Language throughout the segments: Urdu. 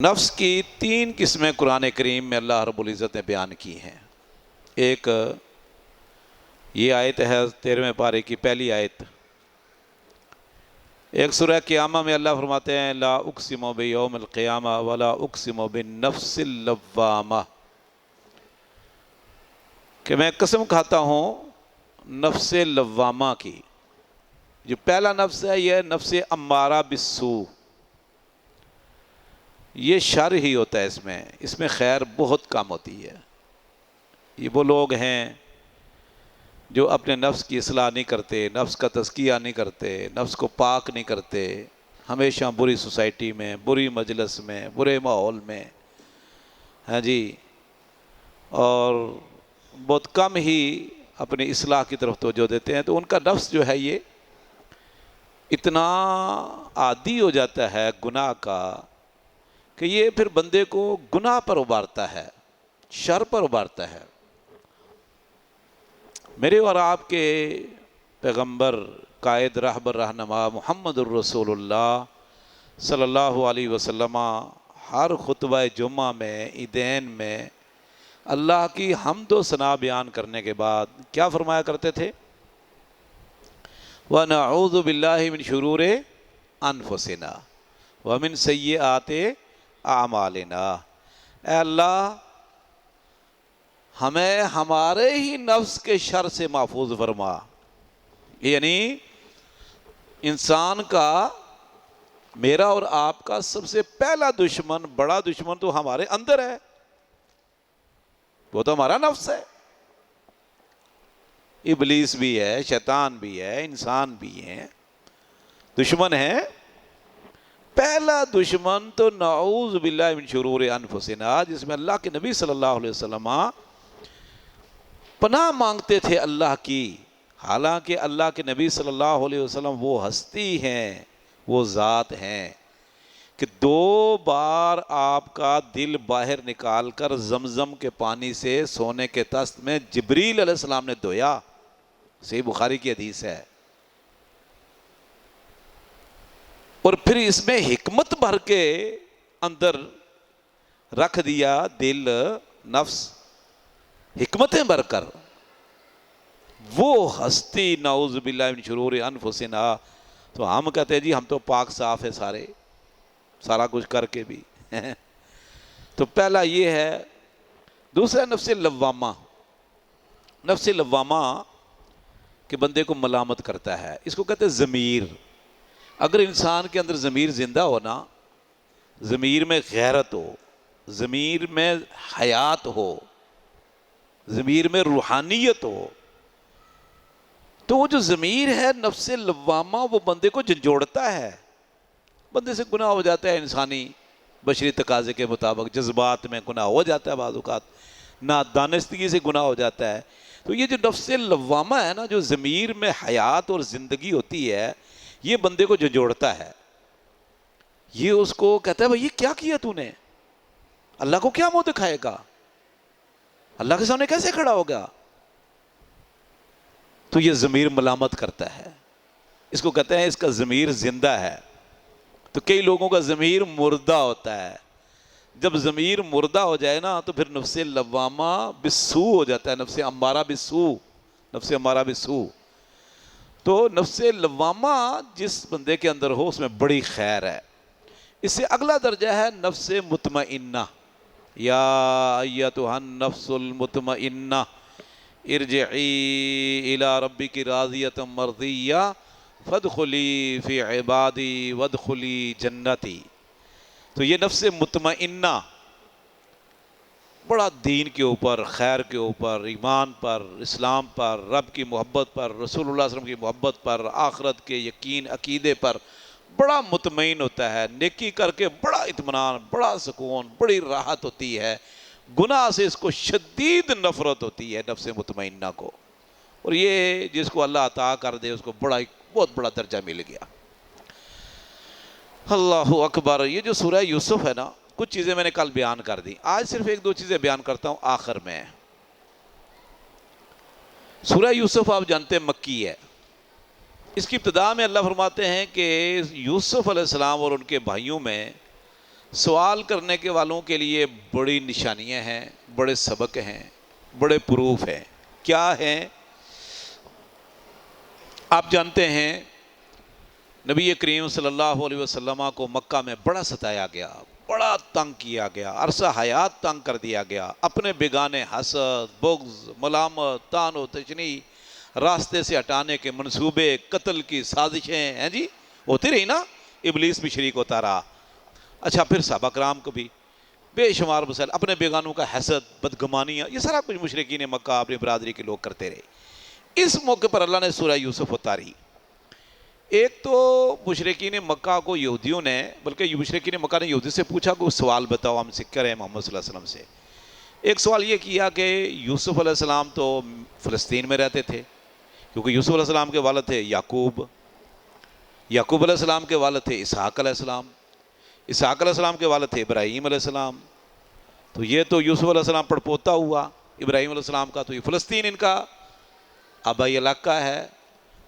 نفس کی تین قسمیں قرآن کریم میں اللہ رب العزت نے بیان کی ہیں۔ ایک یہ آیت ہے 13ویں پارے کی پہلی آیت۔ ایک سورہ قیامہ میں اللہ فرماتے ہیں لا اقسم بیوم القیامہ ولا اقسم بالنفس اللوامہ، کہ میں قسم کھاتا ہوں نفس لوامہ کی۔ جو پہلا نفس ہے یہ نفس امارہ بالسوء، یہ شر ہی ہوتا ہے، اس میں خیر بہت کم ہوتی ہے۔ یہ وہ لوگ ہیں جو اپنے نفس کی اصلاح نہیں کرتے، نفس کا تزکیہ نہیں کرتے، نفس کو پاک نہیں کرتے، ہمیشہ بری سوسائٹی میں، بری مجلس میں، برے ماحول میں، ہاں جی، اور بہت کم ہی اپنی اصلاح کی طرف توجہ دیتے ہیں۔ تو ان کا نفس جو ہے یہ اتنا عادی ہو جاتا ہے گناہ کا کہ یہ پھر بندے کو گناہ پر ابھارتا ہے، شر پر ابھارتا ہے۔ میرے اور آپ کے پیغمبر، قائد، رہبر، رہنما محمد الرسول اللہ صلی اللہ علیہ وسلم ہر خطبہ جمعہ میں، عیدین میں اللہ کی حمد و ثنا بیان کرنے کے بعد کیا فرمایا کرتے تھے؟ وَنَعُوذُ بِاللَّهِ مِن شُرُورِ أَنفُسِنَا وَمِن سَيِّئَاتِ أَعْمَالِنَا، اے اللہ ہمیں ہمارے ہی نفس کے شر سے محفوظ فرما۔ یعنی انسان کا، میرا اور آپ کا سب سے پہلا دشمن، بڑا دشمن تو ہمارے اندر ہے، وہ تو ہمارا نفس ہے۔ ابلیس بھی ہے، شیطان بھی ہے، انسان بھی ہے، دشمن ہے۔ پہلا دشمن تو نعوذ باللہ من شرور انفسنا، جس میں اللہ کے نبی صلی اللہ علیہ وسلم پناہ مانگتے تھے اللہ کی، حالانکہ اللہ کے نبی صلی اللہ علیہ وسلم وہ ہستی ہیں، وہ ذات ہیں کہ 2 بار آپ کا دل باہر نکال کر زمزم کے پانی سے سونے کے تست میں جبریل علیہ السلام نے دھویا، صحیح بخاری کی حدیث ہے۔ اور پھر اس میں حکمت بھر کے اندر رکھ دیا دل، نفس، حکمتیں بھر کر، وہ ہستی نعوذ باللہ من شرور انفسنا۔ تو ہم کہتے ہیں جی ہم تو پاک صاف ہے سارا کچھ کر کے بھی تو پہلا یہ ہے۔ دوسرا نفس لوامہ، نفس لوامہ کہ بندے کو ملامت کرتا ہے، اس کو کہتے ہیں ضمیر۔ اگر انسان کے اندر ضمیر زندہ ہو نا، ضمیر میں غیرت ہو، ضمیر میں حیات ہو، ضمیر میں روحانیت ہو، تو وہ جو ضمیر ہے نفس لوامہ، وہ بندے کو جھنجھوڑتا ہے۔ بندے سے گناہ ہو جاتا ہے، انسانی بشری تقاضے کے مطابق جذبات میں گناہ ہو جاتا ہے، بعض اوقات نادانستگی سے گناہ ہو جاتا ہے۔ تو یہ جو نفس لوامہ ہے نا، جو ضمیر میں حیات اور زندگی ہوتی ہے، یہ بندے کو جھنجھوڑتا ہے۔ یہ اس کو کہتا ہے بھائی یہ کیا کیا تو نے؟ اللہ کو کیا منہ دکھائے گا؟ اللہ کے سامنے کیسے کھڑا ہوگا؟ تو یہ ضمیر ملامت کرتا ہے، اس کو کہتے ہیں اس کا ضمیر زندہ ہے۔ تو کئی لوگوں کا ضمیر مردہ ہوتا ہے۔ جب ضمیر مردہ ہو جائے نا تو پھر نفس لوامہ بالسوء ہو جاتا ہے، نفس امارہ بالسوء، نفس امارہ بالسوء۔ تو نفس لوامہ جس بندے کے اندر ہو اس میں بڑی خیر ہے۔ اس سے اگلا درجہ ہے نفس مطمئنہ، یا ایتھا النفس المطمئنہ ارجعی الی ربک راضیۃ مرضیہ فادخلی فی عبادی وادخلی جنتی۔ تو یہ نفس مطمئنہ بڑا دین کے اوپر، خیر کے اوپر، ایمان پر، اسلام پر، رب کی محبت پر، رسول اللہ صلی اللہ علیہ وسلم کی محبت پر، آخرت کے یقین، عقیدے پر بڑا مطمئن ہوتا ہے، نیکی کر کے بڑا اطمینان، بڑا سکون، بڑی راحت ہوتی ہے۔ گناہ سے اس کو شدید نفرت ہوتی ہے نفس مطمئنہ کو، اور یہ جس کو اللہ عطا کر دے اس کو بہت بڑا درجہ مل گیا۔ اللہ اکبر۔ یہ جو سورہ یوسف ہے نا، کچھ چیزیں میں نے کل بیان کر دی، آج صرف 1-2 چیزیں بیان کرتا ہوں آخر میں۔ سورہ یوسف آپ جانتے ہیں مکی ہے۔ اس کی ابتدا میں اللہ فرماتے ہیں کہ یوسف علیہ السلام اور ان کے بھائیوں میں سوال کرنے کے والوں کے لیے بڑی نشانیاں ہیں، بڑے سبق ہیں، بڑے پروف ہیں۔ کیا ہیں؟ آپ جانتے ہیں نبی کریم صلی اللہ علیہ وسلم کو مکہ میں بڑا ستایا گیا، بڑا تنگ کیا گیا، عرصہ حیات تنگ کر دیا گیا، اپنے بیگانے حسد، بغض، ملامت، طعن و تشنیع، راستے سے ہٹانے کے منصوبے، قتل کی سازشیں ہیں جی ہوتی رہی نا، ابلیس بھی شریک ہوتا رہا۔ اچھا، پھر صحابہ کرام کو بھی بے شمار مسائل، اپنے بیگانوں کا حسد، بدگمانیاں، یہ سارا کچھ مشرکین مکہ اپنی برادری کے لوگ کرتے رہے۔ اس موقع پر اللہ نے سورہ یوسف اتاری۔ ایک تو مشرکین مکہ کو یہودیوں نے، بلکہ مشرکین مکہ نے یہودی سے پوچھا کہ سوال بتاؤ ہم سے کریں محمد صلی اللہ علیہ وسلم سے۔ ایک سوال یہ کیا کہ یوسف علیہ السلام تو فلسطین میں رہتے تھے، کیونکہ یوسف علیہ السلام کے والد تھے یعقوب، یعقوب علیہ السلام کے والد تھے اسحاق علیہ السلام، اسحاق علیہ السلام کے والد تھے ابراہیم علیہ السلام، تو یہ تو یوسف علیہ السلام پڑپوتا ہوا ابراہیم علیہ السلام کا، تو یہ فلسطین ان کا آبائی علاقہ ہے،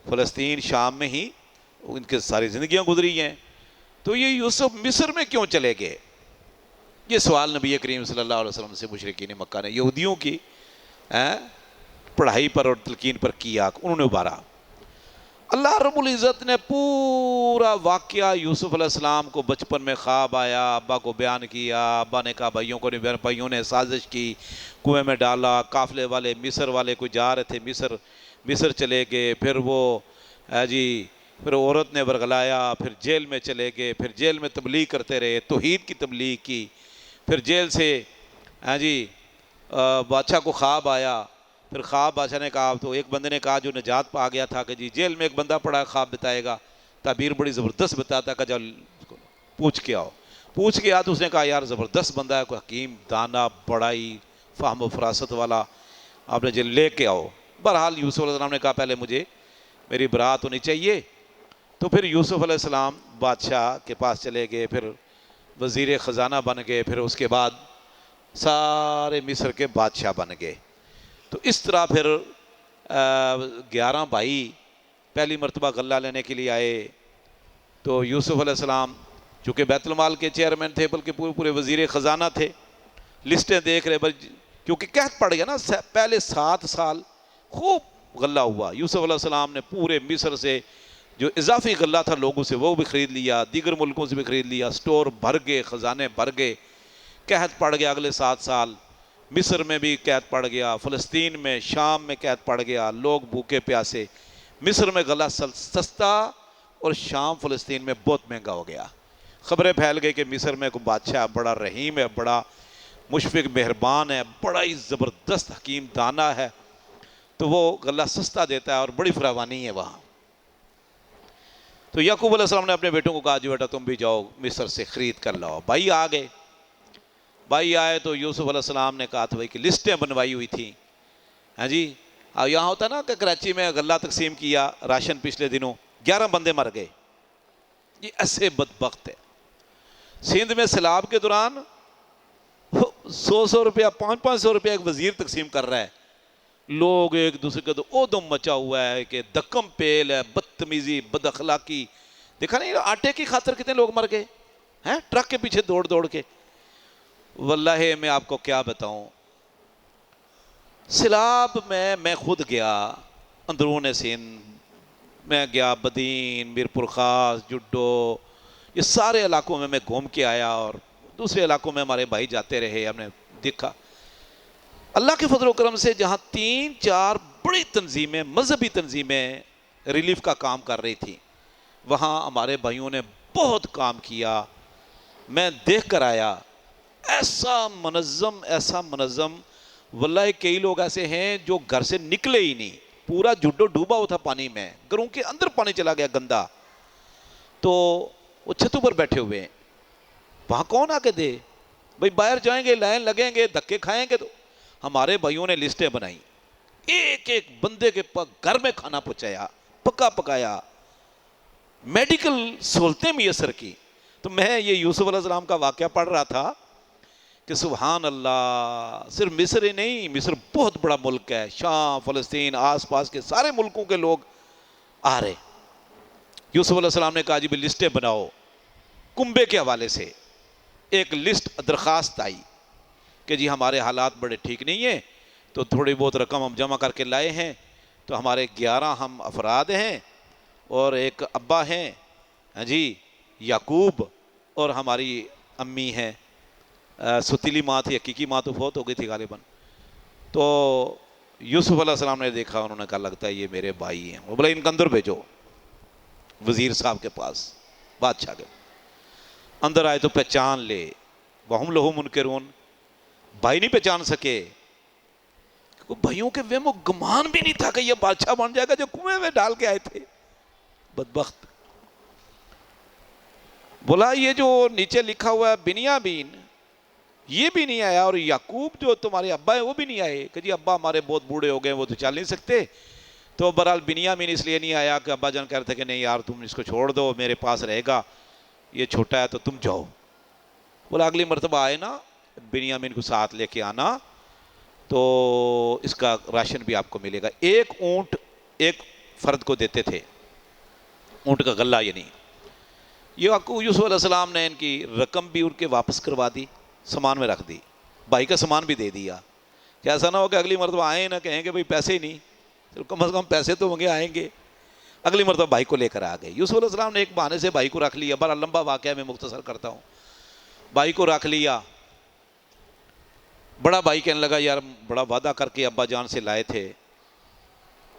فلسطین شام میں ہی ان کے ساری زندگیاں گزری ہیں، تو یہ یوسف مصر میں کیوں چلے گئے؟ یہ سوال نبی کریم صلی اللہ علیہ وسلم سے مشرکین مکہ نے یہودیوں کی پڑھائی پر اور تلقین پر کیا، انہوں نے ابھارا۔ اللہ رب العزت نے پورا واقعہ یوسف علیہ السلام کو بچپن میں خواب آیا، ابا کو بیان کیا، ابا نے کہا بھائیوں کو نہیں بیان، بھائیوں نے سازش کی، کنویں میں ڈالا، قافلے والے مصر والے کوئی جا رہے تھے مصر چلے گئے، پھر وہ پھر عورت نے ورغلایا، پھر جیل میں چلے گئے، پھر جیل میں تبلیغ کرتے رہے، توحید کی تبلیغ کی، پھر جیل سے بادشاہ کو خواب آیا، پھر خواب بادشاہ نے کہا، تو ایک بندے نے کہا جو نجات پا گیا تھا کہ جی جیل میں ایک بندہ پڑا ہے خواب بتائے گا، تعبیر بڑی زبردست بتاتا کہ جب پوچھ کے آؤ، پوچھ کے آیا تو اس نے کہا یار زبردست بندہ ہے، کوئی حکیم دانا بڑائی فہم و فراست والا، آپ نے جیل لے کے آؤ۔ بہرحال یوسف علیہ السلام نے کہا پہلے مجھے میری برات ہونی چاہیے، تو پھر یوسف علیہ السلام بادشاہ کے پاس چلے گئے، پھر وزیر خزانہ بن گئے، پھر اس کے بعد سارے مصر کے بادشاہ بن گئے۔ تو اس طرح پھر 11 بھائی پہلی مرتبہ غلہ لینے کے لیے آئے، تو یوسف علیہ السلام چونکہ بیت المال کے چیئرمین تھے، بلکہ پورے وزیر خزانہ تھے، لسٹیں دیکھ رہے، کیونکہ قحط پڑ گیا نا، پہلے 7 سال خوب غلہ ہوا، یوسف علیہ السلام نے پورے مصر سے جو اضافی غلہ تھا لوگوں سے وہ بھی خرید لیا، دیگر ملکوں سے بھی خرید لیا، سٹور بھر گئے، خزانے بھر گئے۔ قحط پڑ گیا اگلے 7 سال، مصر میں بھی قحط پڑ گیا، فلسطین میں، شام میں قحط پڑ گیا، لوگ بھوکے پیاسے، مصر میں غلہ سستا اور شام فلسطین میں بہت مہنگا ہو گیا۔ خبریں پھیل گئی کہ مصر میں کوئی بادشاہ بڑا رحیم ہے، بڑا مشفق مہربان ہے، بڑا ہی زبردست حکیم دانا ہے، تو وہ غلہ سستا دیتا ہے اور بڑی فراوانی ہے وہاں۔ تو یعقوب علیہ السلام نے اپنے بیٹوں کو کہا جی بیٹا تم بھی جاؤ مصر سے خرید کر لاؤ۔ بھائی آ گئے، بھائی آئے تو یوسف علیہ السلام نے کہا تھا بھائی کہ لسٹیں بنوائی ہوئی تھیں، یہاں ہوتا نا کہ کراچی میں غلہ تقسیم کیا راشن پچھلے دنوں 11 بندے مر گئے، یہ ایسے بدبخت ہے۔ سندھ میں سیلاب کے دوران 100 روپیہ 500 روپیہ ایک وزیر تقسیم کر رہا ہے، لوگ ایک دوسرے کا اودم مچا ہوا ہے کہ دکم پیل ہے، بدتمیزی، بد اخلاقی، دیکھا نہیں آٹے کی خاطر کتنے لوگ مر گئے ہیں ٹرک کے پیچھے دوڑ دوڑ کے۔ واللہ میں آپ کو کیا بتاؤں، سیلاب میں خود گیا اندرون سندھ، میں گیا بدین، میرپور خاص، جڈو، یہ سارے علاقوں میں گھوم کے آیا، اور دوسرے علاقوں میں ہمارے بھائی جاتے رہے، ہم نے دیکھا اللہ کے فضل و کرم سے جہاں 3-4 بڑی تنظیمیں، مذہبی تنظیمیں ریلیف کا کام کر رہی تھیں، وہاں ہمارے بھائیوں نے بہت کام کیا، میں دیکھ کر آیا، ایسا منظم، واللہ کئی لوگ ایسے ہیں جو گھر سے نکلے ہی نہیں، پورا جڈو ڈوبا ہوا تھا پانی میں، گھروں کے اندر پانی چلا گیا گندا، تو وہ چھتوں پر بیٹھے ہوئے ہیں، وہاں کون آ کے دے؟ بھائی باہر جائیں گے، لائن لگیں گے، دھکے کھائیں گے، تو ہمارے بھائیوں نے لسٹیں بنائی، ایک بندے کے گھر میں کھانا پہنچایا، پکایا، میڈیکل سہولتیں میسر کی۔ تو میں یہ یوسف علیہ السلام کا واقعہ پڑھ رہا تھا کہ سبحان اللہ، صرف مصر ہی نہیں، مصر بہت بڑا ملک ہے، شام، فلسطین، آس پاس کے سارے ملکوں کے لوگ آ رہے۔ یوسف علیہ السلام نے کہا جی بھی لسٹیں بناؤ کنبے کے حوالے سے، ایک لسٹ درخواست آئی کہ جی ہمارے حالات بڑے ٹھیک نہیں ہیں، تو تھوڑی بہت رقم ہم جمع کر کے لائے ہیں، تو ہمارے 11 ہم افراد ہیں اور ایک ابا ہیں، ہاں جی یعقوب، اور ہماری امی ہیں، ستیلی ماں تھی، حقیقی ماں تو فوت ہو گئی تھی غالباً۔ تو یوسف علیہ السلام نے دیکھا، انہوں نے کہا لگتا ہے یہ میرے بھائی ہیں، وہ بولے ان کو اندر بھیجو وزیر صاحب کے پاس، بادشاہ کے اندر آئے تو پہچان لے، وہم لہو منکرون، بھائی نہیں پہچان سکے، بھائیوں کے وہم و گمان بھی نہیں تھا کہ یہ بادشاہ بن جائے گا جو کنویں میں ڈال کے آئے تھے، بدبخت۔ بولا یہ جو نیچے لکھا ہوا ہے بنیامین، یہ بھی نہیں آیا، اور یعقوب جو تمہارے ابا ہے وہ بھی نہیں آئے، کہ جی ابا ہمارے بہت بوڑھے ہو گئے وہ تو چل نہیں سکتے، تو بہرحال بنیامین اس لیے نہیں آیا کہ ابا جان کہہ رہے تھے کہ نہیں یار تم اس کو چھوڑ دو، میرے پاس رہے گا، یہ چھوٹا ہے تو تم جاؤ۔ بولا اگلی مرتبہ آئے نا بنیامین کو ساتھ لے کے آنا، تو اس کا راشن بھی آپ کو ملے گا۔ ایک اونٹ ایک فرد کو دیتے تھے، اونٹ کا غلہ، یعنی یوسف علیہ السلام نے ان کی رقم بھی ان کے واپس کروا دی، سامان میں رکھ دی، بھائی کا سامان بھی دے دیا، کہ ایسا نہ ہو کہ اگلی مرتبہ آئیں نہ کہیں کہ بھائی پیسے ہی نہیں، چلو کم از کم پیسے تو ہوں گے، آئیں گے۔ اگلی مرتبہ بھائی کو لے کر آ گئے۔ یوسف علیہ السلام نے ایک بہانے سے بھائی کو رکھ لیا، بڑا لمبا واقعہ میں مختصر کرتا ہوں۔ بھائی کو رکھ لیا، بڑا بھائی کہنے لگا یار بڑا وعدہ کر کے ابا جان سے لائے تھے،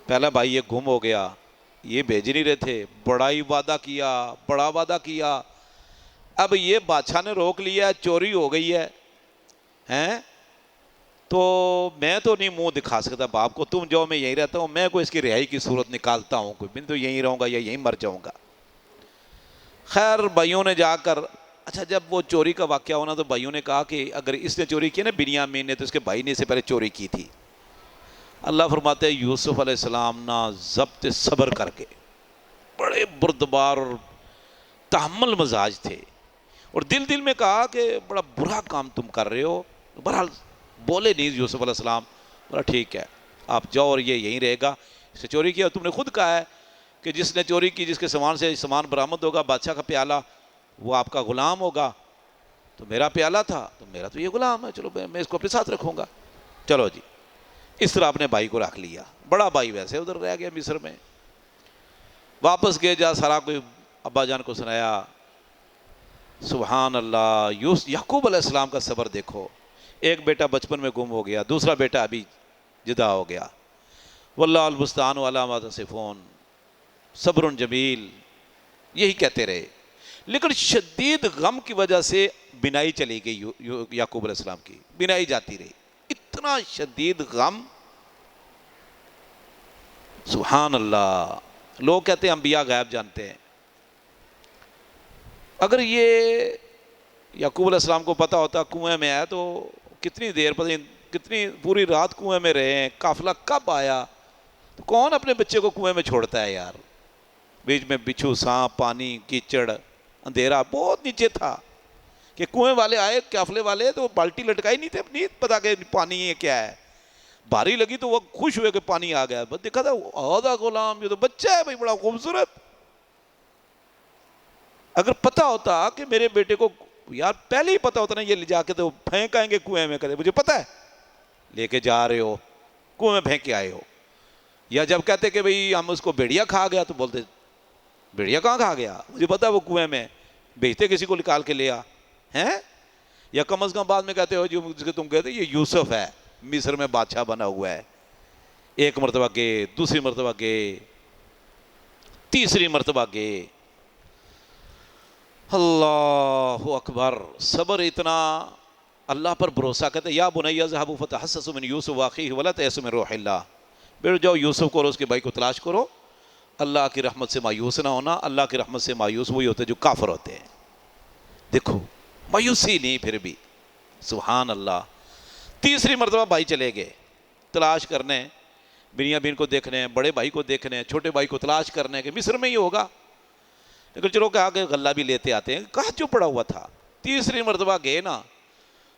پہلا بھائی یہ گم ہو گیا، یہ بھیج نہیں رہے تھے، بڑا ہی وعدہ کیا، بڑا وعدہ کیا، اب یہ بادشاہ نے روک لیا، چوری ہو گئی ہے، ہیں تو میں تو نہیں منہ دکھا سکتا باپ کو، تم جاؤ میں یہیں رہتا ہوں، میں کوئی اس کی رہائی کی صورت نکالتا ہوں، کوئی میں تو یہیں رہوں گا یا یہیں مر جاؤں گا۔ خیر بھائیوں نے جا کر، اچھا جب وہ چوری کا واقعہ ہونا تو بھائیوں نے کہا کہ اگر اس نے چوری کی نا بنیامین نے، تو اس کے بھائی نے اس سے پہلے چوری کی تھی۔ اللہ فرماتے ہیں یوسف علیہ السلام نا ضبط صبر کر کے، بڑے بردبار اور تحمل مزاج تھے، اور دل میں کہا کہ بڑا برا کام تم کر رہے ہو، بہرحال بولے نہیں یوسف علیہ السلام، بولا ٹھیک ہے آپ جاؤ اور یہ یہیں رہے گا، اس نے چوری کیا، تم نے خود کہا ہے کہ جس نے چوری کی، جس کے سامان سے سامان برآمد ہوگا، بادشاہ کا پیالہ، وہ آپ کا غلام ہوگا، تو میرا پیالہ تھا تو میرا تو یہ غلام ہے، چلو میں اس کو اپنے ساتھ رکھوں گا۔ چلو جی، اس طرح اپنے بھائی کو رکھ لیا، بڑا بھائی ویسے ادھر رہ گیا مصر میں۔ واپس گئے، جا سارا کوئی ابا جان کو سنایا، سبحان اللہ، یعقوب علیہ السلام کا صبر دیکھو، ایک بیٹا بچپن میں گم ہو گیا، دوسرا بیٹا ابھی جدا ہو گیا، واللہ المستعان علی ما تصفون، صبر جمیل، یہی کہتے رہے، لیکن شدید غم کی وجہ سے بینائی چلی گئی یعقوب علیہ السلام کی، بینائی جاتی رہی، اتنا شدید غم، سبحان اللہ۔ لوگ کہتے ہیں انبیاء غیب جانتے ہیں، اگر یہ یعقوب علیہ السلام کو پتہ ہوتا کنویں میں آیا تو کتنی دیر، پتہ نہیں کتنی پوری رات کنویں میں رہے ہیں، قافلہ کب آیا، تو کون اپنے بچے کو کنویں میں چھوڑتا ہے یار، بیچ میں بچھو، سانپ، پانی، کیچڑ، اندھیرا بہت نیچے تھا، کہ کنویں والے آئے قافلے والے تو بالٹی لٹکائی نہیں تھے، نہیں پتا کہ پانی ہے کیا ہے، بھاری لگی تو وہ خوش ہوئے کہ پانی آ گیا، بس دیکھا تھا آدھا غلام، یہ تو بچہ ہے بھائی بڑا خوبصورت۔ اگر پتا ہوتا کہ میرے بیٹے کو، یار پہلے ہی پتا ہوتا نا یہ لے جا کے تو پھینک آئیں گے کنویں میں، کہتے مجھے پتا ہے لے کے جا رہے ہو کنویں میں پھینک کے آئے ہو، یا جب کہتے کہ بھئی ہم اس کو بھیڑیا کھا گیا تو بولتے بھیڑیا کہاں کھا گیا، مجھے پتا ہے وہ کنویں میں، بھیجتے کسی کو نکال کے لیا ہیں، یا کم از کم بعد میں کہتے ہو جو تم کہتے یہ یوسف ہے مصر میں بادشاہ بنا ہوا ہے، ایک مرتبہ گئے، دوسری مرتبہ گئے، تیسری مرتبہ گئے، اللہ اکبر، صبر اتنا، اللہ پر بھروسہ، کہتے ہیں یا بنی اذهبوا فتحسسوا من یوسف واخیہ ولا تیأسوا من روح اللہ، بیٹھ جاؤ یوسف کو اور اس کے بھائی کو تلاش کرو، اللہ کی رحمت سے مایوس نہ ہونا، اللہ کی رحمت سے مایوس وہی ہوتے جو کافر ہوتے ہیں، دیکھو مایوسی نہیں پھر بھی، سبحان اللہ۔ تیسری مرتبہ بھائی چلے گئے تلاش کرنے، بنیامین کو دیکھنے، بڑے بھائی کو دیکھنے، چھوٹے بھائی کو تلاش کرنے کہ مصر میں ہی ہوگا، لیکن چلو کہ آگے غلہ بھی لیتے آتے ہیں، کہاں جو پڑا ہوا تھا۔ تیسری مرتبہ گئے نا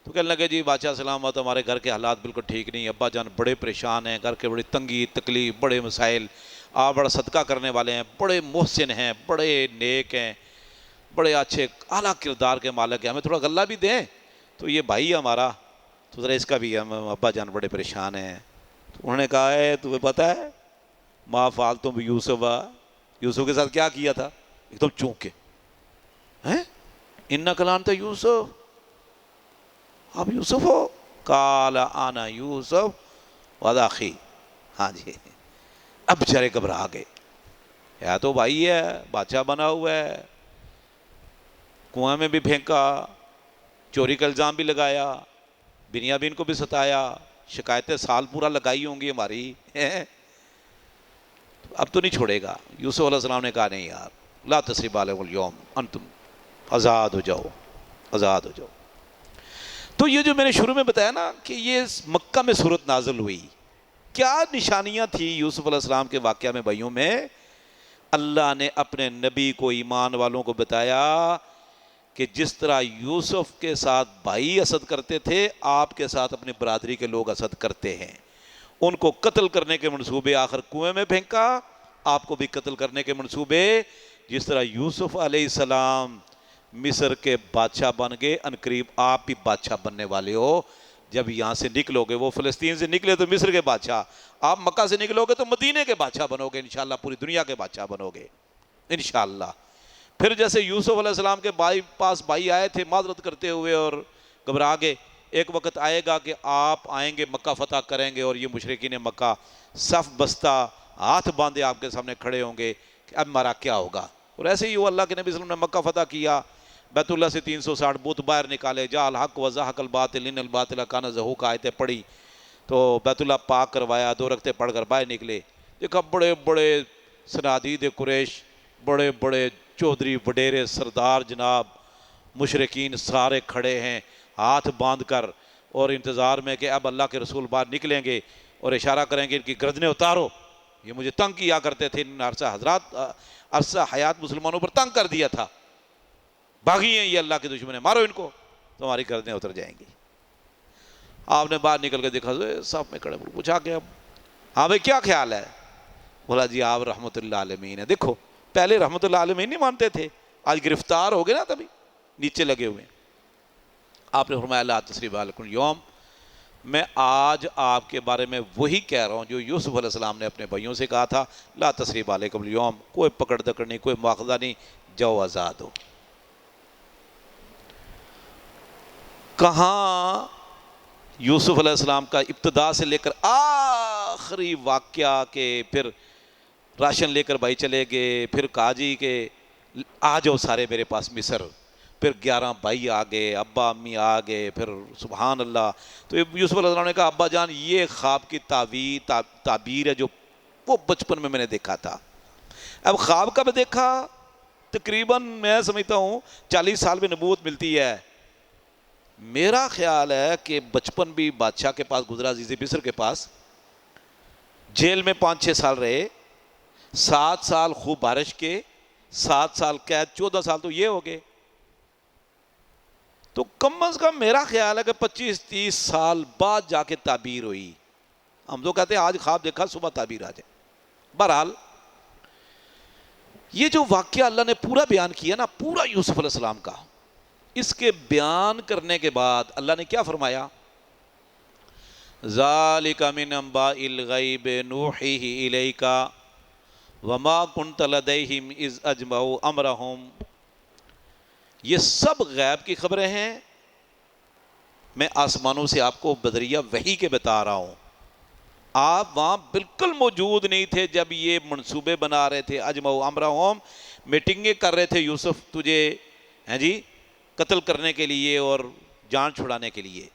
تو کہنے لگے جی بادشاہ سلامت، ہمارے گھر کے حالات بالکل ٹھیک نہیں، ابا جان بڑے پریشان ہیں، گھر کے بڑی تنگی تکلیف، بڑے مسائل، آپ بڑا صدقہ کرنے والے ہیں، بڑے محسن ہیں، بڑے نیک ہیں، بڑے اچھے اعلیٰ کردار کے مالک ہیں، ہمیں تھوڑا غلہ بھی دیں۔ تو یہ بھائی ہے ہمارا، تو ذرا اس کا بھی ہم ابا جان بڑے پریشان ہیں۔ تو انہوں نے کہا ہے تمہیں پتہ ہے ما فعلتم یوسف، یوسف کے ساتھ کیا کیا تھا؟ ایک دم چونکے، ہیں انک لانت یوسف، آپ یوسف ہو؟ قال انا یوسف وذا اخی، ہاں جی اب بیچارے گھبرا گئے، یا تو بھائی ہے، بادشاہ بنا ہوا ہے، کنویں میں بھی پھینکا، چوری کا الزام بھی لگایا، بنیامین کو بھی ستایا، شکایتیں سال پورا لگائی ہوں گی ہماری، اب تو نہیں چھوڑے گا۔ یوسف علیہ السلام نے کہا نہیں یار، لا تثریب علیکم اليوم انتم، آزاد ہو جاؤ، آزاد ہو جاؤ۔ تو یہ جو میں نے شروع میں بتایا نا کہ یہ مکہ میں صورت نازل ہوئی، کیا نشانیاں تھی یوسف علیہ السلام کے واقعہ میں بھائیوں میں؟ اللہ نے اپنے نبی کو، ایمان والوں کو بتایا کہ جس طرح یوسف کے ساتھ بھائی حسد کرتے تھے، آپ کے ساتھ اپنی برادری کے لوگ حسد کرتے ہیں۔ ان کو قتل کرنے کے منصوبے، آخر کنویں میں پھینکا، آپ کو بھی قتل کرنے کے منصوبے۔ جس طرح یوسف علیہ السلام مصر کے بادشاہ بن گئے، عنقریب آپ بھی بادشاہ بننے والے ہو۔ جب یہاں سے نکلو گے، وہ فلسطین سے نکلے تو مصر کے بادشاہ، آپ مکہ سے نکلو گے تو مدینے کے بادشاہ بنو گے، انشاءاللہ پوری دنیا کے بادشاہ بنو گے انشاءاللہ۔ پھر جیسے یوسف علیہ السلام کے پاس بھائی آئے تھے معذرت کرتے ہوئے اور گھبرا گئے، ایک وقت آئے گا کہ آپ آئیں گے، مکہ فتح کریں گے، اور یہ مشرکین مکہ صف بستہ ہاتھ باندھے آپ کے سامنے کھڑے ہوں گے کہ اب ہمارا کیا ہوگا۔ اور ایسے ہی وہ اللہ کے نبی صلی اللہ علیہ وسلم نے مکہ فتح کیا، بیت اللہ سے 360 بت باہر نکالے، جاء الحق وزہق الباطل ان الباطل کان زہوقا، آیتیں پڑھی تو بیت اللہ پاک کروایا، 2 رکعتیں پڑھ کر باہر نکلے، دیکھا بڑے بڑے صنادید قریش، بڑے بڑے چودھری وڈیرے سردار جناب مشرکین سارے کھڑے ہیں ہاتھ باندھ کر، اور انتظار میں کہ اب اللہ کے رسول باہر نکلیں گے اور اشارہ کریں گے ان کی گردنیں اتارو، یہ مجھے تنگ کیا کرتے تھے، ان عرصہ حیات مسلمانوں پر تنگ کر دیا تھا، باغی ہیں یہ اللہ کے دشمن ہیں، مارو ان کو تمہاری گردنیں اتر جائیں گی۔ آپ نے باہر نکل کے دیکھا صاحب میں کھڑے، پوچھا کہ اب ہاں بھائی کیا خیال ہے؟ بولا جی آپ رحمت اللہ عالمین ہے۔ دیکھو پہلے رحمت اللہ عالمین نہیں مانتے تھے، آج گرفتار ہو گئے نا تبھی نیچے لگے ہوئے ہیں۔ آپ نے فرمایا لا تثریب علیکم اليوم، میں آج آپ کے بارے میں وہی کہہ رہا ہوں جو یوسف علیہ السلام نے اپنے بھائیوں سے کہا تھا، لا تثریب علیکم اليوم، کوئی پکڑ دکڑ نہیں، کوئی مواخذہ نہیں، جاؤ آزاد ہو۔ کہاں یوسف علیہ السلام کا ابتدا سے لے کر آخری واقعہ کے پھر راشن لے کر بھائی چلے گئے، پھر کہا جی کہ آ جاؤ سارے میرے پاس مصر، پھر 11 بھائی آ گئے، ابا امی آ گئے، پھر سبحان اللہ۔ تو یوسف علیہ السلام نے کہا ابا جان یہ خواب کی تعبیر ہے جو وہ بچپن میں نے دیکھا تھا۔ اب خواب کب دیکھا؟ تقریباً میں سمجھتا ہوں 40 سال میں نبوت ملتی ہے، میرا خیال ہے کہ بچپن بھی بادشاہ کے پاس گزرا، عزیز مصر کے پاس، جیل میں 5-6 سال رہے، 7 سال خوب بارش کے، 7 سال قید، 14 سال تو یہ ہو گئے، تو کم از کم میرا خیال ہے کہ 25-30 سال بعد جا کے تعبیر ہوئی۔ ہم تو کہتے ہیں آج خواب دیکھا صبح تعبیر آ جائے۔ بہرحال یہ جو واقعہ اللہ نے پورا بیان کیا نا، پورا یوسف علیہ السلام کا، اس کے بیان کرنے کے بعد اللہ نے کیا فرمایا؟ ذَلِكَ مِنْ أَنْبَاءِ الْغَيْبِ نُوحِيهِ إِلَيْكَ وَمَا كُنْتَ لَدَيْهِمْ إِذْ أَجْمَعُوا أَمْرَهُمْ، یہ سب غیب کی خبریں ہیں، میں آسمانوں سے آپ کو بدریہ وحی کے بتا رہا ہوں، آپ وہاں بالکل موجود نہیں تھے جب یہ منصوبے بنا رہے تھے، اجمعوا امرہم، میٹنگیں کر رہے تھے یوسف تجھے ہیں جی قتل کرنے کے لیے اور جان چھڑانے کے لیے،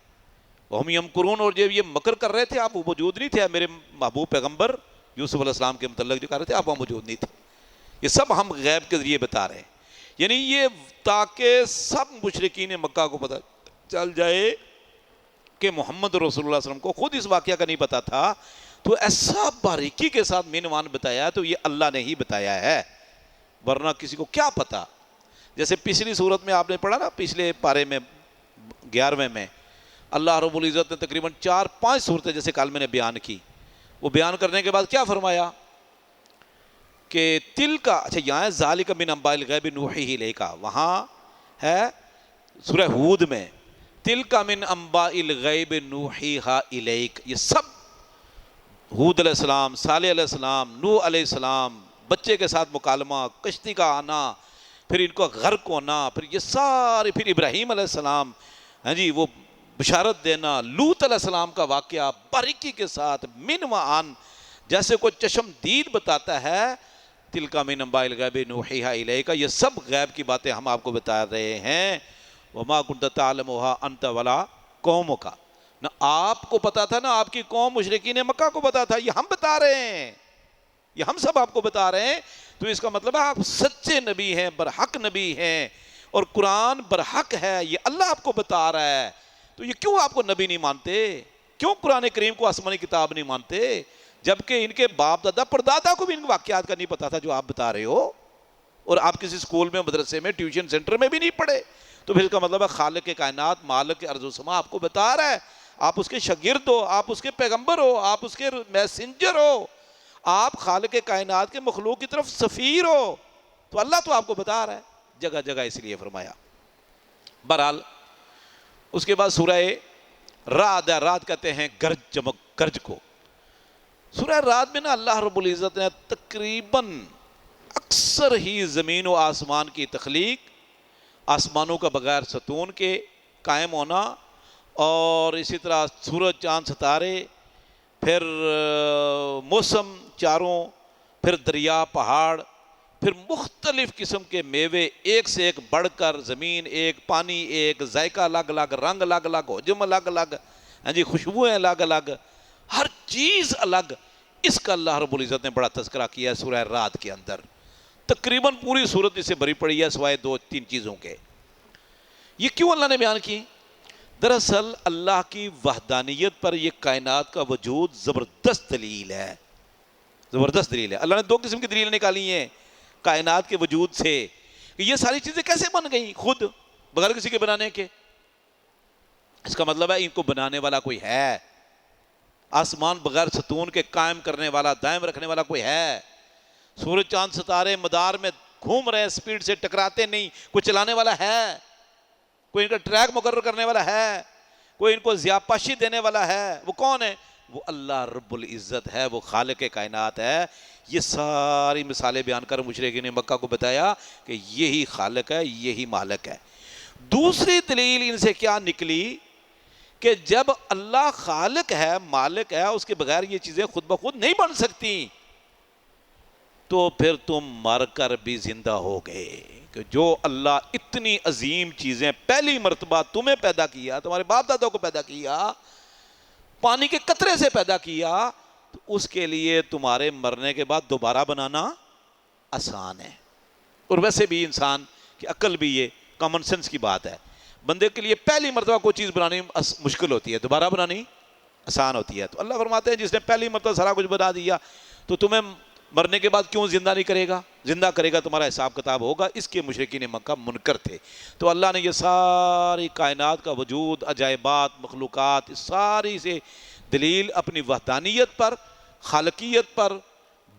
وہم یمکرون، اور جب یہ مکر کر رہے تھے آپ موجود نہیں تھے، میرے محبوب پیغمبر یوسف علیہ السلام کے متعلق جو کہہ رہے تھے آپ وہاں موجود نہیں تھے۔ یہ سب ہم غیب کے ذریعے بتا رہے ہیں، یعنی یہ تاکہ سب مشرکین مکہ کو پتہ چل جائے کہ محمد رسول اللہ صلی اللہ علیہ وسلم کو خود اس واقعہ کا نہیں پتا تھا، تو ایسا باریکی کے ساتھ مینوان بتایا تو یہ اللہ نے ہی بتایا ہے، ورنہ کسی کو کیا پتا۔ جیسے پچھلی صورت میں آپ نے پڑھا نا، پچھلے پارے میں 11ویں میں اللہ رب العزت نے تقریباً 4-5 صورتیں جیسے کل میں نے بیان کی، وہ بیان کرنے کے بعد کیا فرمایا؟ کہ تل کا، اچھا یہاں ہے ذالک من انباء الغیب نوحیہ الیک، وہاں ہے سورہ ہود میں تلک من انباء الغیب نوحیہ الیک. یہ سب ہود علیہ السلام، صالح علیہ السلام، نوح علیہ السلام، بچے کے ساتھ مکالمہ، کشتی کا آنا، پھر ان کو غرق ہونا، پھر یہ سارے، پھر ابراہیم علیہ السلام، ہاں جی وہ بشارت دینا، لوط علیہ السلام کا واقعہ باریکی کے ساتھ من و عن، جیسے کوئی چشم دید بتاتا ہے. تلک من انباء الغیب نوحیہ الیک، یہ سب غیب کی باتیں ہم آپ کو بتا رہے ہیں. وما كنت تعلمها انت ولا قومك، نہ آپ کو پتا تھا نہ آپ کی قوم مشرکین مکہ کو پتا تھا. یہ ہم بتا رہے ہیں، یہ ہم سب آپ کو بتا رہے ہیں. تو اس کا مطلب ہے آپ سچے نبی ہیں، برحق نبی ہیں، اور قرآن برحق ہے، یہ اللہ آپ کو بتا رہا ہے. تو یہ کیوں آپ کو نبی نہیں مانتے؟ کیوں قرآن کریم کو آسمانی کتاب نہیں مانتے؟ جبکہ ان کے باپ دادا پردادا کو بھی ان واقعات کا نہیں پتا تھا جو آپ بتا رہے ہو، اور آپ کسی اسکول میں، مدرسے میں، ٹیوشن سینٹر میں بھی نہیں پڑھے. تو پھر اس کا مطلب ہے خالق کائنات، مالک ارض و سما آپ کو بتا رہا ہے. آپ اس کے شاگرد ہو، آپ اس کے پیغمبر ہو، آپ اس کے میسنجر ہو، آپ خالق کائنات کے مخلوق کی طرف سفیر ہو. تو اللہ تو آپ کو بتا رہا ہے جگہ جگہ، اس لیے فرمایا. بہرحال اس کے بعد سورہ رعد ہے. رعد کہتے ہیں گرج، چمک، گرج کو. سورہ رعد میں نا اللہ رب العزت نے تقریباً اکثر ہی زمین و آسمان کی تخلیق، آسمانوں کا بغیر ستون کے قائم ہونا، اور اسی طرح سورج چاند ستارے، پھر موسم چاروں، پھر دریا، پہاڑ، پھر مختلف قسم کے میوے ایک سے ایک بڑھ کر، زمین ایک، پانی ایک، ذائقہ الگ الگ، رنگ الگ الگ، حجم الگ الگ، ہاں جی خوشبوئیں الگ الگ، ہر چیز الگ. اس کا اللہ رب العزت نے بڑا تذکرہ کیا ہے سورہ رعد کے اندر. تقریباً پوری صورت اس سے بھری پڑی ہے سوائے 2-3 چیزوں کے. یہ کیوں اللہ نے بیان کی؟ دراصل اللہ کی وحدانیت پر یہ کائنات کا وجود زبردست دلیل ہے، زبردست دلیل ہے. اللہ نے 2 قسم کی دلیل نکالی ہیں کائنات کے وجود سے، کہ یہ ساری چیزیں کیسے بن گئیں خود بغیر کسی کے بنانے کے. اس کا مطلب ہے ان کو بنانے والا کوئی ہے. آسمان بغیر ستون کے قائم کرنے والا، دائم رکھنے والا کوئی ہے. سورج چاند ستارے مدار میں گھوم رہے ہیں، سپیڈ سے ٹکراتے نہیں، کوئی چلانے والا ہے، کوئی ان کا ٹریک مقرر کرنے والا ہے، کوئی ان کو ضیاءپاشی دینے والا ہے. وہ کون ہے؟ وہ اللہ رب العزت ہے، وہ خالق کائنات ہے. یہ ساری مثالیں بیان کر مشرکین مکہ کو بتایا کہ یہی خالق ہے، یہی مالک ہے. دوسری دلیل ان سے کیا نکلی کہ جب اللہ خالق ہے، مالک ہے، اس کے بغیر یہ چیزیں خود بخود نہیں بن سکتی. تو پھر تم مر کر بھی زندہ ہو گئے، کہ جو اللہ اتنی عظیم چیزیں پہلی مرتبہ تمہیں پیدا کیا، تمہارے باپ دادا کو پیدا کیا، پانی کے قطرے سے پیدا کیا، تو اس کے لیے تمہارے مرنے کے بعد دوبارہ بنانا آسان ہے. اور ویسے بھی انسان کی عقل بھی یہ کامن سینس کی بات ہے، بندے کے لیے پہلی مرتبہ کوئی چیز بنانی مشکل ہوتی ہے، دوبارہ بنانی آسان ہوتی ہے. تو اللہ فرماتے ہیں جس نے پہلی مرتبہ سارا کچھ بنا دیا تو تمہیں مرنے کے بعد کیوں زندہ نہیں کرے گا؟ زندہ کرے گا، تمہارا حساب کتاب ہوگا. اس کے مشرکین مکہ منکر تھے. تو اللہ نے یہ ساری کائنات کا وجود، عجائبات، مخلوقات، اس ساری سے دلیل اپنی وحدانیت پر، خالقیت پر،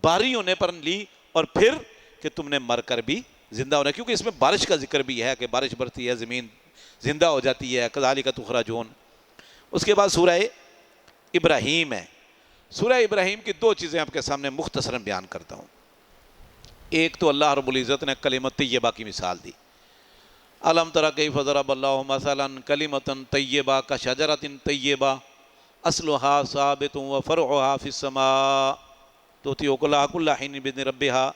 باری ہونے پر لی، اور پھر کہ تم نے مر کر بھی زندہ ہونا. کیونکہ اس میں بارش کا ذکر بھی ہے کہ بارش برتی ہے، زمین زندہ ہو جاتی ہے، کذالک تخرجون. اس کے بعد سورہ ابراہیم ہے. سورہ ابراہیم کی 2 چیزیں آپ کے سامنے مختصراً بیان کرتا ہوں. ایک تو اللہ رب العزت نے کلمۃ طیبہ کی مثال دی. الم تر کیف ضرب اللہ مثلا کلمۃ طیبہ کشجرۃ طیبہ اصلها ثابت وفرعها فی السماء تؤتی اکلہا کل حین باذن ربہا.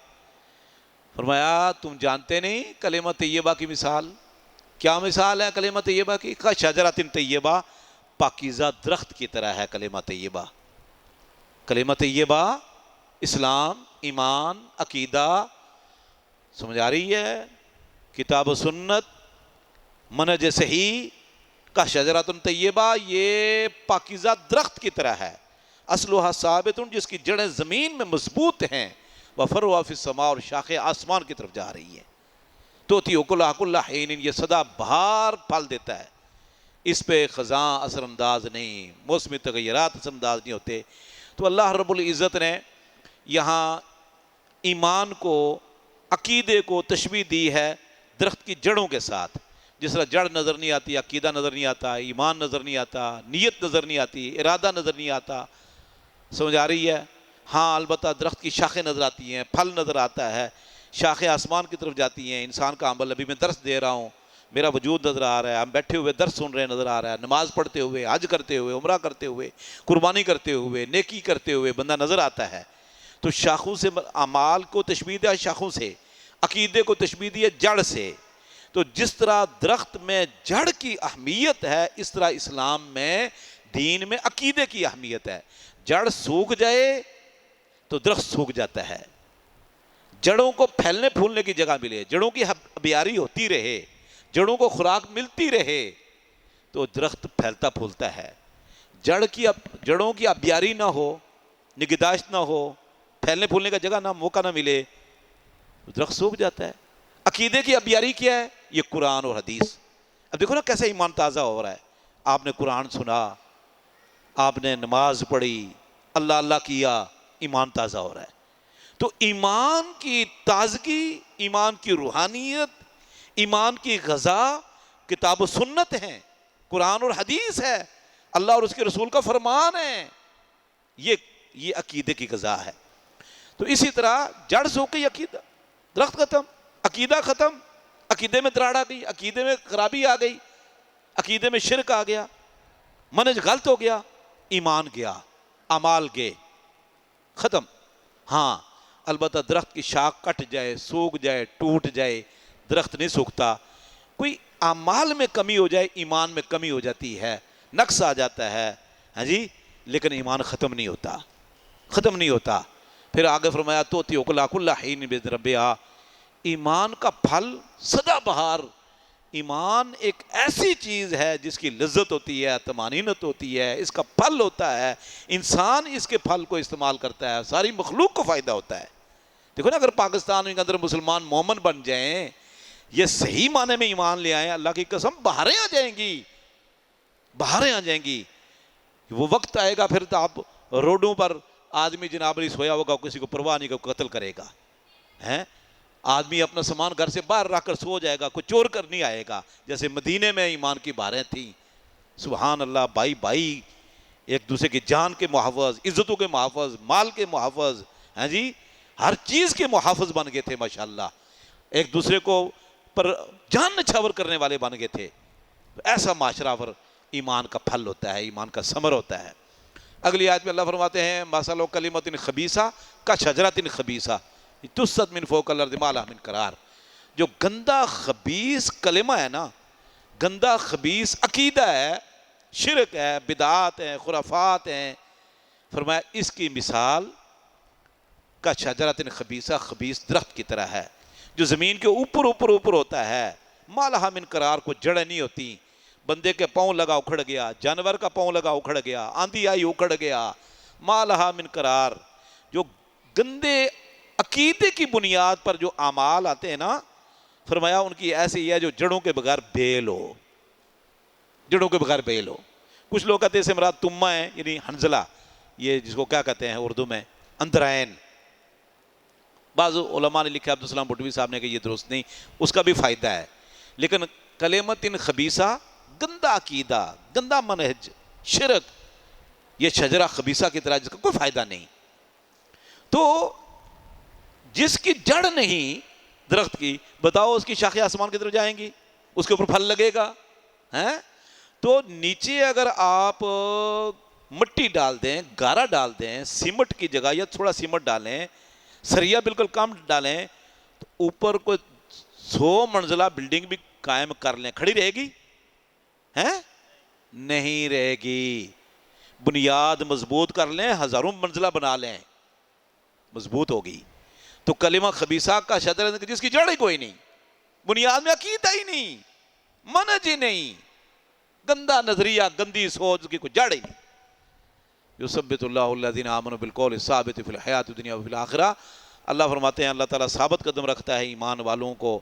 فرمایا تم جانتے نہیں کلمۃ طیبہ کی مثال کیا مثال ہے؟ کلمۃ طیبہ کی کشجرۃ طیبہ، پاکیزہ درخت کی طرح ہے کلمۃ طیبہ. کلمۃ طیبہ اسلام، ایمان، عقیدہ، سمجھ آ رہی ہے؟ کتاب و سنت، منہج صحیح کا شجرۃ طیبہ، یہ پاکیزہ درخت کی طرح ہے. اصلها ثابت، جس کی جڑیں زمین میں مضبوط ہیں، وفرعها فی السماء، اور شاخیں آسمان کی طرف جا رہی ہیں. تؤتی اکلہا کل حین، یہ سدا بہار پھل دیتا ہے، اس پہ خزاں اثر انداز نہیں، موسمی تغیرات اثر انداز نہیں ہوتے. تو اللہ رب العزت نے یہاں ایمان کو، عقیدے کو تشبیہ دی ہے درخت کی جڑوں کے ساتھ. جس طرح جڑ نظر نہیں آتی، عقیدہ نظر نہیں آتا، ایمان نظر نہیں آتا، نیت نظر نہیں آتی، ارادہ نظر نہیں آتا. سمجھ آ رہی ہے؟ ہاں البتہ درخت کی شاخیں نظر آتی ہیں، پھل نظر آتا ہے، شاخیں آسمان کی طرف جاتی ہیں. انسان کا عمل، ابھی میں درس دے رہا ہوں، میرا وجود نظر آ رہا ہے، ہم بیٹھے ہوئے درس سن رہے نظر آ رہا ہے، نماز پڑھتے ہوئے، حج کرتے ہوئے، عمرہ کرتے ہوئے، قربانی کرتے ہوئے، نیکی کرتے ہوئے بندہ نظر آتا ہے. تو شاخوں سے، اعمال کو تشبیہ دیا شاخوں سے، عقیدے کو تشبیہ دیا جڑ سے. تو جس طرح درخت میں جڑ کی اہمیت ہے، اس طرح اسلام میں، دین میں عقیدے کی اہمیت ہے. جڑ سوکھ جائے تو درخت سوکھ جاتا ہے. جڑوں کو پھیلنے پھولنے کی جگہ ملے، جڑوں کی ابیاری ہوتی رہے، جڑوں کو خوراک ملتی رہے تو درخت پھیلتا پھولتا ہے. جڑوں کی ابیاری نہ ہو، نگہداشت نہ ہو، پھیلنے پھولنے کا جگہ نہ، موقع نہ ملے، درخت سوکھ جاتا ہے. عقیدے کی ابیاری کیا ہے؟ یہ قرآن اور حدیث. اب دیکھو نا کیسے ایمان تازہ ہو رہا ہے. آپ نے قرآن سنا، آپ نے نماز پڑھی، اللہ اللہ کیا، ایمان تازہ ہو رہا ہے. تو ایمان کی تازگی، ایمان کی روحانیت، ایمان کی غذا کتاب و سنت ہیں، قرآن اور حدیث ہے، اللہ اور اس کے رسول کا فرمان ہے. یہ عقیدے کی غذا ہے. تو اسی طرح جڑ سوکھ گئی، عقیدہ، درخت ختم، عقیدہ ختم، عقیدے میں دراڑ آ گئی، عقیدے میں خرابی آ گئی، عقیدے میں شرک آ گیا، منہج غلط ہو گیا، ایمان گیا، اعمال گئے، ختم. ہاں البتہ درخت کی شاخ کٹ جائے، سوکھ جائے، ٹوٹ جائے، درخت نہیں سوکھتا. کوئی اعمال میں کمی ہو جائے، ایمان میں کمی ہو جاتی ہے، نقص آ جاتا ہے، ہاں جی، لیکن ایمان ختم نہیں ہوتا، ختم نہیں ہوتا. پھر آگے فرمایا توتی اکلا کل حین باذن ربہا. ایمان کا پھل سدا بہار. ایمان ایک ایسی چیز ہے جس کی لذت ہوتی ہے، طمانینت ہوتی ہے، اس کا پھل ہوتا ہے، انسان اس کے پھل کو استعمال کرتا ہے، ساری مخلوق کو فائدہ ہوتا ہے. دیکھو نا، اگر پاکستان کے اندر مسلمان مومن بن جائیں، یہ صحیح معنی میں ایمان لے آئیں، اللہ کی قسم بہاریں آ جائیں گی، بہاریں آ جائیں گی. وہ وقت آئے گا پھر تو آپ روڈوں پر آدمی جناب نہیں سویا ہوگا، کسی کو پرواہ نہیں، کو قتل کرے گا. آدمی اپنا سامان گھر سے باہر رکھ کر سو جائے گا، کوئی چور کر نہیں آئے گا. جیسے مدینے میں ایمان کی باریں تھیں، سبحان اللہ، بھائی بھائی ایک دوسرے کی جان کے محافظ، عزتوں کے محافظ، مال کے محافظ، ہیں جی، ہر چیز کے محافظ بن گئے تھے ماشاءاللہ. ایک دوسرے کو پر جان نچھاور کرنے والے بن گئے تھے. ایسا معاشرہ پر ایمان کا پھل ہوتا ہے، ایمان کا ثمر ہوتا ہے. اگلی آیت میں اللہ فرماتے ہیں مثل کلمۃ خبیثہ کشجرۃ خبیثہ تسقط من فوق الارض ما لها من قرار. جو گندا خبیث کلمہ ہے نا، گندا خبیث عقیدہ ہے، شرک ہے، بدعات ہیں، خرافات ہیں، فرمایا اس کی مثال کا شجرۃ خبیثہ، خبیث درخت کی طرح ہے جو زمین کے اوپر اوپر اوپر ہوتا ہے. ما لها من قرار، کو جڑیں نہیں ہوتی. بندے کے پاؤں لگا اکھڑ گیا، جانور کا پاؤں لگا اکھڑ گیا، آندھی آئی اکھڑ گیا. ما لها من قرار. جو گندے عقیدے کی بنیاد پر جو اعمال آتے ہیں نا، فرمایا ان کی ایسی ہے جو جڑوں کے بغیر بیل ہو، جڑوں کے بغیر بیل ہو. کچھ لوگ کہتے ہیں سے مراد تمہ ہے، یعنی حنزلہ، یہ جس کو کیا کہتے ہیں اردو میں اندرائن. بعض علماء نے لکھا، عبدالسلام بھٹوی صاحب نے کہ یہ درست نہیں، اس کا بھی فائدہ ہے. لیکن کلمۃ خبیثہ، گندا عقیدہ، گندا منہج، شرک، یہ شجرہ خبیثہ کی طرح جس کا کوئی فائدہ نہیں. تو جس کی جڑ نہیں درخت کی، بتاؤ اس کی شاخیں آسمان کی طرف جائیں گی؟ اس کے اوپر پھل لگے گا؟ تو نیچے اگر آپ مٹی ڈال دیں، گارا ڈال دیں، سیمٹ کی جگہ یا تھوڑا سیمٹ ڈالیں، سریا بالکل کم ڈالیں، تو اوپر کوئی 100 منزلہ بلڈنگ بھی قائم کر لیں، کھڑی رہے گی؟ نہیں رہے گی. بنیاد مضبوط کر لیں، 1000 منزلہ بنا لیں، مضبوط ہوگی. تو کلمہ خبیثہ کا شجر جس کی جڑ ہی کوئی نہیں، بنیاد میں عقیدہ ہی نہیں، منہج ہی نہیں، گندا نظریہ، گندی سوچ کی کوئی جڑ ہی نہیں. یثبت اللہ الذین آمنوا بالقول الثابت فی الحیات الدنیا وفی الآخرہ. اللہ فرماتے ہیں اللہ تعالیٰ ثابت قدم رکھتا ہے ایمان والوں کو،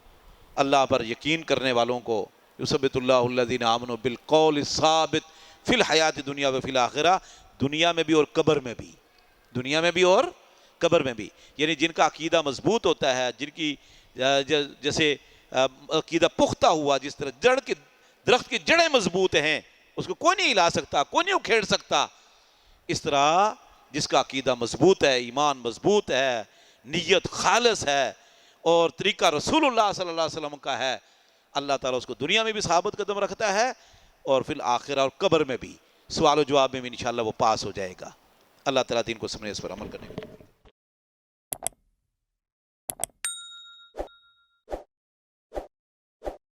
اللہ پر یقین کرنے والوں کو. یثبت اللہ الذین آمنوا بالقول الثابت فی الحیات الدنیا وفی الآخرہ. دنیا میں بھی اور قبر میں بھی، دنیا میں بھی اور قبر میں بھی. یعنی جن کا عقیدہ مضبوط ہوتا ہے, جن کی جیسے عقیدہ پختہ ہوا, جس طرح درخت کی جڑیں مضبوط ہیں, اس کو کوئی نہیں ہلا سکتا, کوئی نہیں اکھیڑ سکتا, اس طرح جس کا عقیدہ مضبوط ہے, ایمان مضبوط ہے, نیت خالص ہے, اور طریقہ رسول اللہ صلی اللہ علیہ وسلم کا ہے, اللہ تعالیٰ اس کو دنیا میں بھی ثابت قدم رکھتا ہے, اور پھر آخرہ اور قبر میں بھی سوال و جواب میں بھی انشاءاللہ وہ پاس ہو جائے گا. اللہ تعالیٰ دین کو سمجھنے اس پر عمل کرنے